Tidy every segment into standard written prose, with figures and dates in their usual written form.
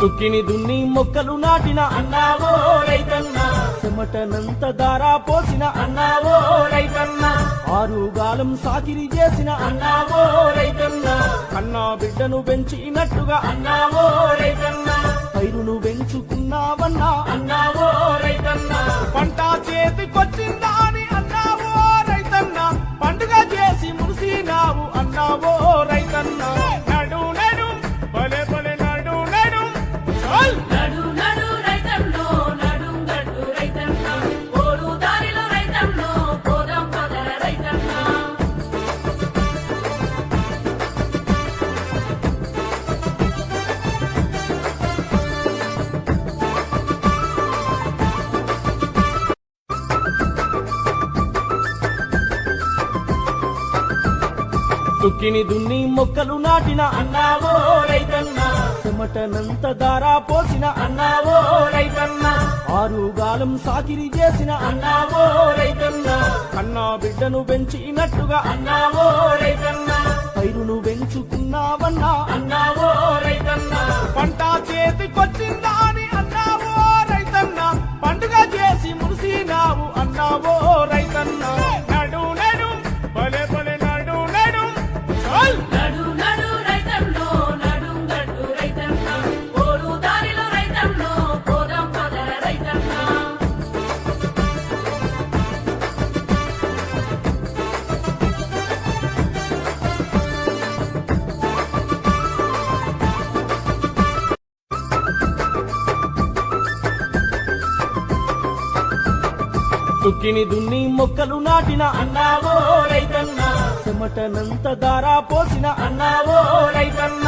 దుక్కిని దున్ని మొక్కలు నాటిన అన్నావో రైతన్న, చెమటనంత దారా పోసిన అన్నావో రైతన్న, ఆరుగాలం సాకిరి చేసిన అన్నావో రైతన్న, కన్నా బిడ్డను పెంచినట్టుగా అన్నావో రైతన్న, పైరును పెంచుకున్నావన్నా అన్నావో రైతన్న, పంట చేతికొచ్చిందా అని అన్నావో రైతన్న, పండుగ చేసి మురిసినావు అన్నావో రైతన్న. నడు నడు భలే భలే నడు నడు నడు నడు రైతన్నో నడుం గట్టు రైతన్న, ఓడు దారిలో రైతన్నో పోదాం పదర రైతన్న. దుక్కిని దున్ని మొక్కలు నాటిన అన్నావో రైతన్న, చెమటనంత దారా పోసిన అన్నావో రైతన్న, ఆరుగాలం సాకిరి చేసిన అన్నావో రైతన్న, కన్నా బిడ్డను పెంచినట్టుగా అన్నావో రైతన్న, పైరును పెంచుకున్నావన్నా అన్నావో రైతన్న, పంట చేతికొచ్చిందా అని అన్నావో రైతన్న, పండుగ చేసి మురిసినావు అన్నావో రైతన్న. నడు నడు భలే భలే నడు నడు నడు నడు రైతన్నో నడుం గట్టు రైతన్న, ఓడు దారిలో రైతన్నో పోదాం పదర రైతన్న. దుక్కిని దున్ని మొక్కలు నాటిన అన్నావో రైతన్న, చెమటనంత దారా పోసిన అన్నావో రైతన్న,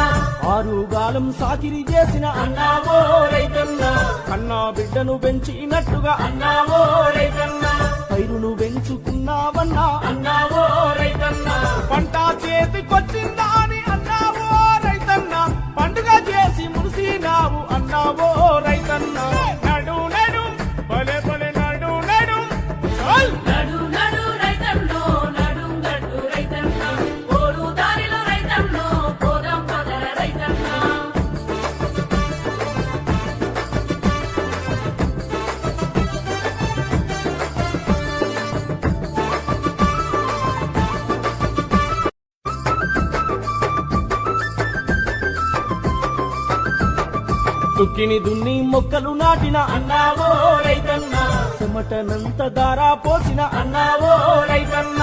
ఆరుగాలం సాకిరి చేసిన అన్నావో రైతన్న, కన్నా బిడ్డను పెంచినట్టుగా అన్నావో రైతన్న, పైరును పెంచుకున్నావన్నా అన్నావో రైతన్న, పంట చేతికొచ్చిందా అని అన్నావో రైతన్న, పండుగ చేసి మురిసినావు అన్నావో రైతన్న. నడు నడు భలే భలే నడు నడు నడు నడు రైతన్నో నడుం గట్టు రైతన్న, ఓడు దారిలో రైతన్నో పోదాం పదర రైతన్న. దుక్కిని దున్ని మొక్కలు నాటిన అన్నావో రైతన్న, చెమటనంత దారా పోసిన అన్నావో రైతన్న,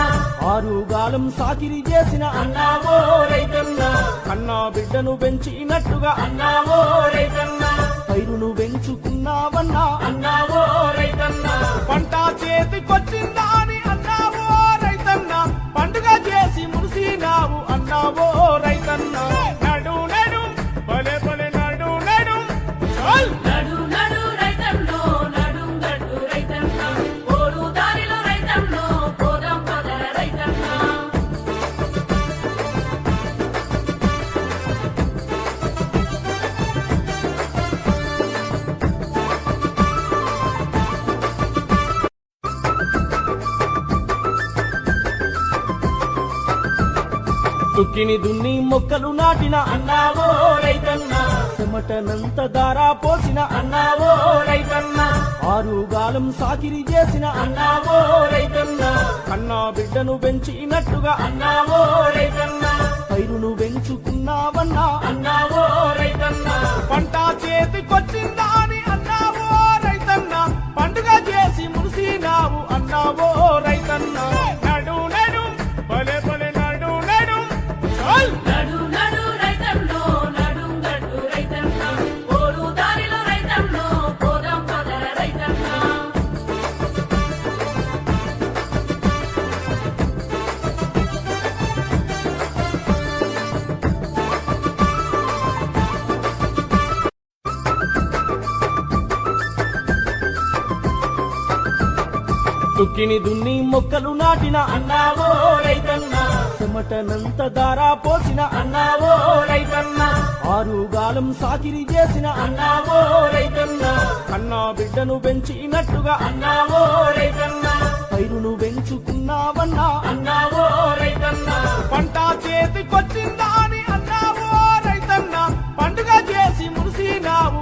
ఆరుగాలం సాకిరి చేసిన అన్నావో రైతన్న, కన్నా బిడ్డను పెంచినట్టుగా అన్నావో రైతన్న, పైరును పెంచుకున్నావన్నా అన్నావో రైతన్న, పంట చేతికొచ్చిందా అని అన్నావో రైతన్న, పండుగ చేసి మురిసినావు అన్నావో రైతన్న. నడు నడు భలే భలే నడు నడు నడు నడు రైతన్నో నడుం గట్టు రైతన్న, ఓడు దారిలో రైతన్నో పోదాం పదర రైతన్న. దుక్కిని దున్ని మొక్కలు నాటిన అన్నావో రైతన్న, చెమటనంత దారా పోసిన అన్నావో రైతన్న, ఆరుగాలం సాకిరి చేసిన అన్నావో రైతన్న, కన్నా బిడ్డను పెంచినట్టుగా అన్నావో రైతన్న, పైరును పెంచుకున్నావన్నా అన్నావో రైతన్న, పంట చేతికొచ్చిందా అని అన్నావో రైతన్న, పండుగ చేసి మురిసినావు అన్నావో రైతన్న. నడు నడు భలే భలే నడు నడు నడు నడు రైతన్నో నడుం గట్టు రైతన్న, ఓడు దారిలో రైతన్నో పోదాం పదర రైతన్న. దుక్కిని దున్ని మొక్కలు నాటిన అన్నావో రైతన్న, చెమటనంత దారా పోసిన అన్నావో రైతన్న, ఆరుగాలం సాకిరి చేసిన అన్నావో రైతన్న, కన్నా బిడ్డను పెంచినట్టుగా అన్నావో రైతన్న, పైరును పెంచుకున్నావన్నా అన్నావో రైతన్న, పంట చేతికొచ్చిందా అని అన్నావో రైతన్న, పండుగ చేసి మురిసినావు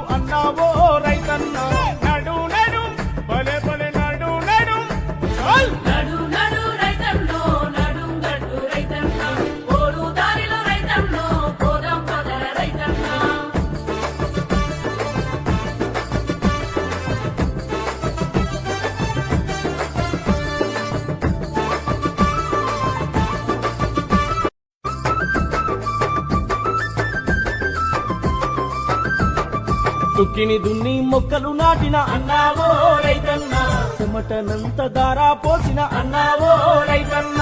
దుక్కిని దున్ని మొక్కలు నాటిన అన్నావో రైతన్న చెమటనంత దారా పోసిన అన్నావో రైతన్న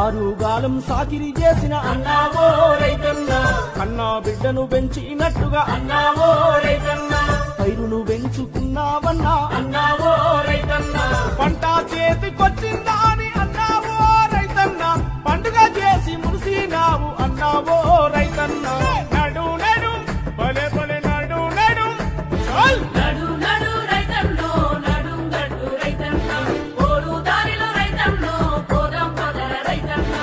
ఆరుగాలం సాకిరి చేసిన అన్నావో రైతన్న కన్నా బిడ్డను పెంచినట్టుగా అన్నావో రైతన్న పైరును పెంచుకున్నావన్నా అన్నావో రైతన్న పంట చేతికొచ్చిందా అని అన్నావో రైతన్న పండుగ చేసి మురిసినావు అన్నావో రైతన్న నడు నడు భలే భలే నడు నడు చల్ నడు నడు రైతన్నో నడుం గట్టు రైతన్న పోరు దారిలో రైతన్నో పోదాం పదర రైతన్న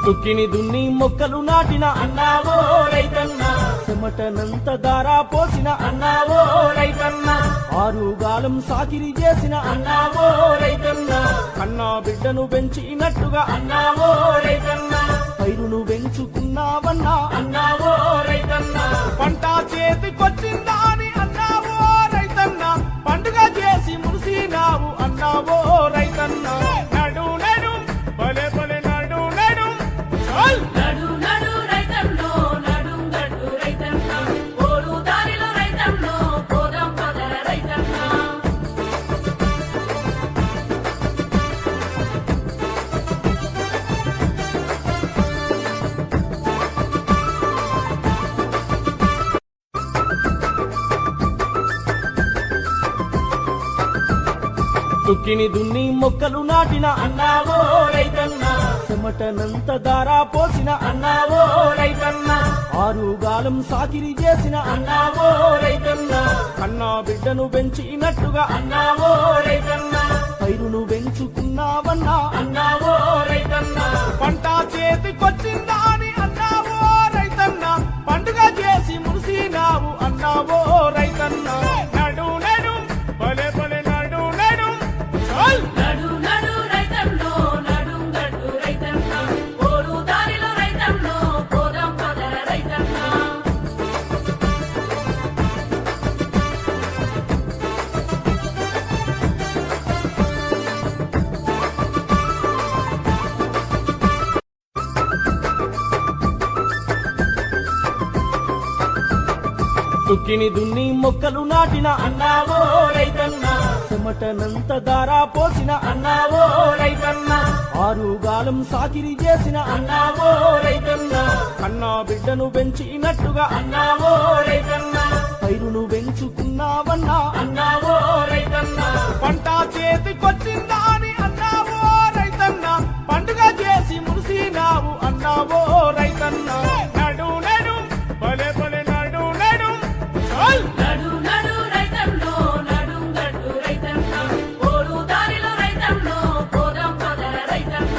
దుక్కిని దున్ని మొక్కలు నాటిన అన్నావో రైతన్న చెమటనంత దారా పోసిన అన్నావో రైతన్న ఆరుగాలం సాకిరి చేసిన అన్నావో రైతన్న కన్నా బిడ్డను పెంచినట్టుగా అన్నావో రైతన్న పైరును పెంచుకున్నావన్నా అన్నావో రైతన్న పంట చేతికొచ్చిందా అని అన్నావో రైతన్న పండుగ చేసి మురిసినావు అన్నావో రైతన్న నడు నడు భలే భలే నడు నడు చల్ నడు నడు రైతన్నో నడుం గట్టు రైతన్న పోరు దారిలో రైతన్నో పోదాం పదర రైతన్న దుక్కిని దున్ని మొక్కలు నాటిన అన్నావో రైతన్న చెమటనంత దారా పోసిన అన్నావో రైతన్న ఆరుగాలం సాకిరి చేసిన అన్నావో రైతన్న కన్నా బిడ్డను పెంచినట్టుగా అన్నావో రైతన్న పైరును పెంచుకున్నావన్నా అన్నావో రైతన్న పంట చేతికొచ్చిందా అని అన్నావో రైతన్న పండుగ చేసి మురిసినావు అన్నావో రైతన్న నడు నడు భలే భలే నడు నడు చల్ నడు నడు రైతన్నో నడుం గట్టు రైతన్న పోరు దారిలో రైతన్నో పోదాం పదర రైతన్న దుక్కిని దున్ని మొక్కలు నాటిన అన్నావో రైతన్న చెమటనంత దారా పోసిన అన్నావో రైతన్న ఆరుగాలం సాకిరి చేసిన అన్నావో రైతన్న కన్నా బిడ్డను పెంచినట్టుగా అన్నావో రైతన్న పైరును పెంచుకున్నావన్నా అన్నావో రైతన్న పంట చేతికొచ్చిందా అని అన్నావో రైతన్న పండుగ చేసి మురిసినావు అన్నావో రైతన్న నడు నడు భలే భలే నడు నడు చల్ నడు నడు రైతన్నో నడుం గట్టు రైతన్న పోరు దారిలో రైతన్నో పోదాం పదర రైతన్న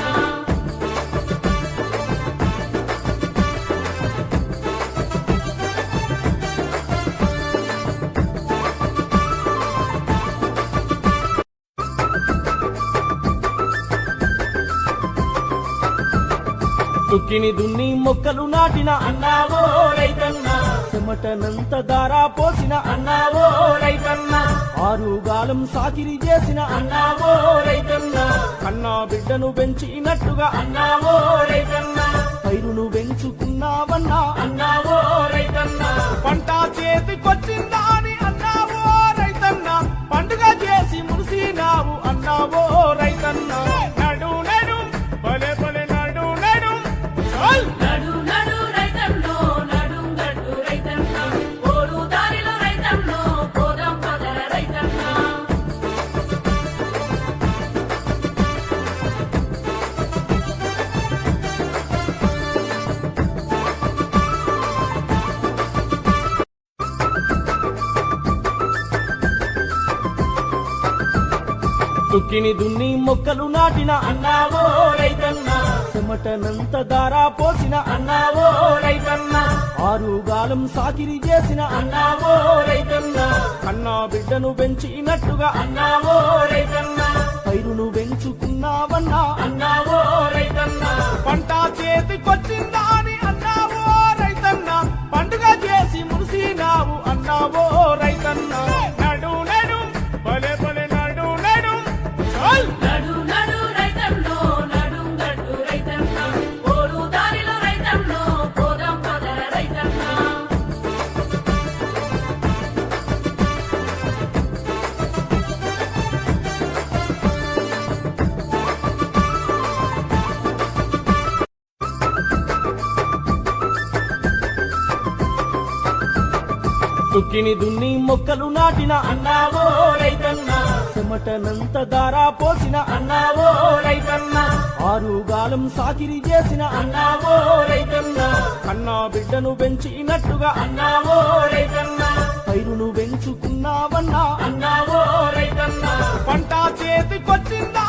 దుక్కిని దున్ని మొక్కలు నాటిన అన్నావో రైతన్న చెమటనంత దారా పోసిన అన్నావో రైతన్న ఆరుగాలం సాకిరి చేసిన అన్నావో రైతన్న కన్నా బిడ్డను పెంచినట్టుగా అన్నావో రైతన్న పైరును పెంచుకున్నావన్నా అన్నావో రైతన్న పంట చేతికొచ్చిందా అని అన్నావో రైతన్న పండుగ చేసి మురిసినావు అన్నావో రైతన్న నడు నడు భలే భలే నడు నడు చల్ నడు నడు రైతన్నో నడుం గట్టు రైతన్న పోరు దారిలో రైతన్నో పోదాం పదర రైతన్న దుక్కిని దున్ని మొక్కలు నాటిన అన్నావో రైతన్న చెమటనంత దారా పోసిన అన్నావో రైతన్న ఆరుగాలం సాకిరి చేసిన అన్నావో రైతన్న కన్నా బిడ్డను పెంచినట్టుగా అన్నావో రైతన్న పైరును పెంచుకున్నావన్నా అన్నావో రైతన్న పంట చేతికొచ్చిందా అని అన్నావో రైతన్న పండుగ చేసి మురిసినావు రైతన్న నడు నడు భలే భలే నడు నడు చల్ నడు నడు రైతన్నో నడుంగట్టు రైతన్న పోరు దారిలో రైతన్నో పోదాం పదర రైతన్న దుక్కిని దున్ని మొక్కలు నాటిన అన్నావో రైతన్న చెమటనంత దారా పోసిన అన్నావో రైతన్న ఆరుగాలం సాకిరి చేసిన అన్నావో రైతన్న కన్నా బిడ్డను పెంచినట్టుగా అన్నావో రైతన్న పైరును పెంచుకున్నావన్నా అన్నావో రైతన్న పంట చేతికొచ్చిందా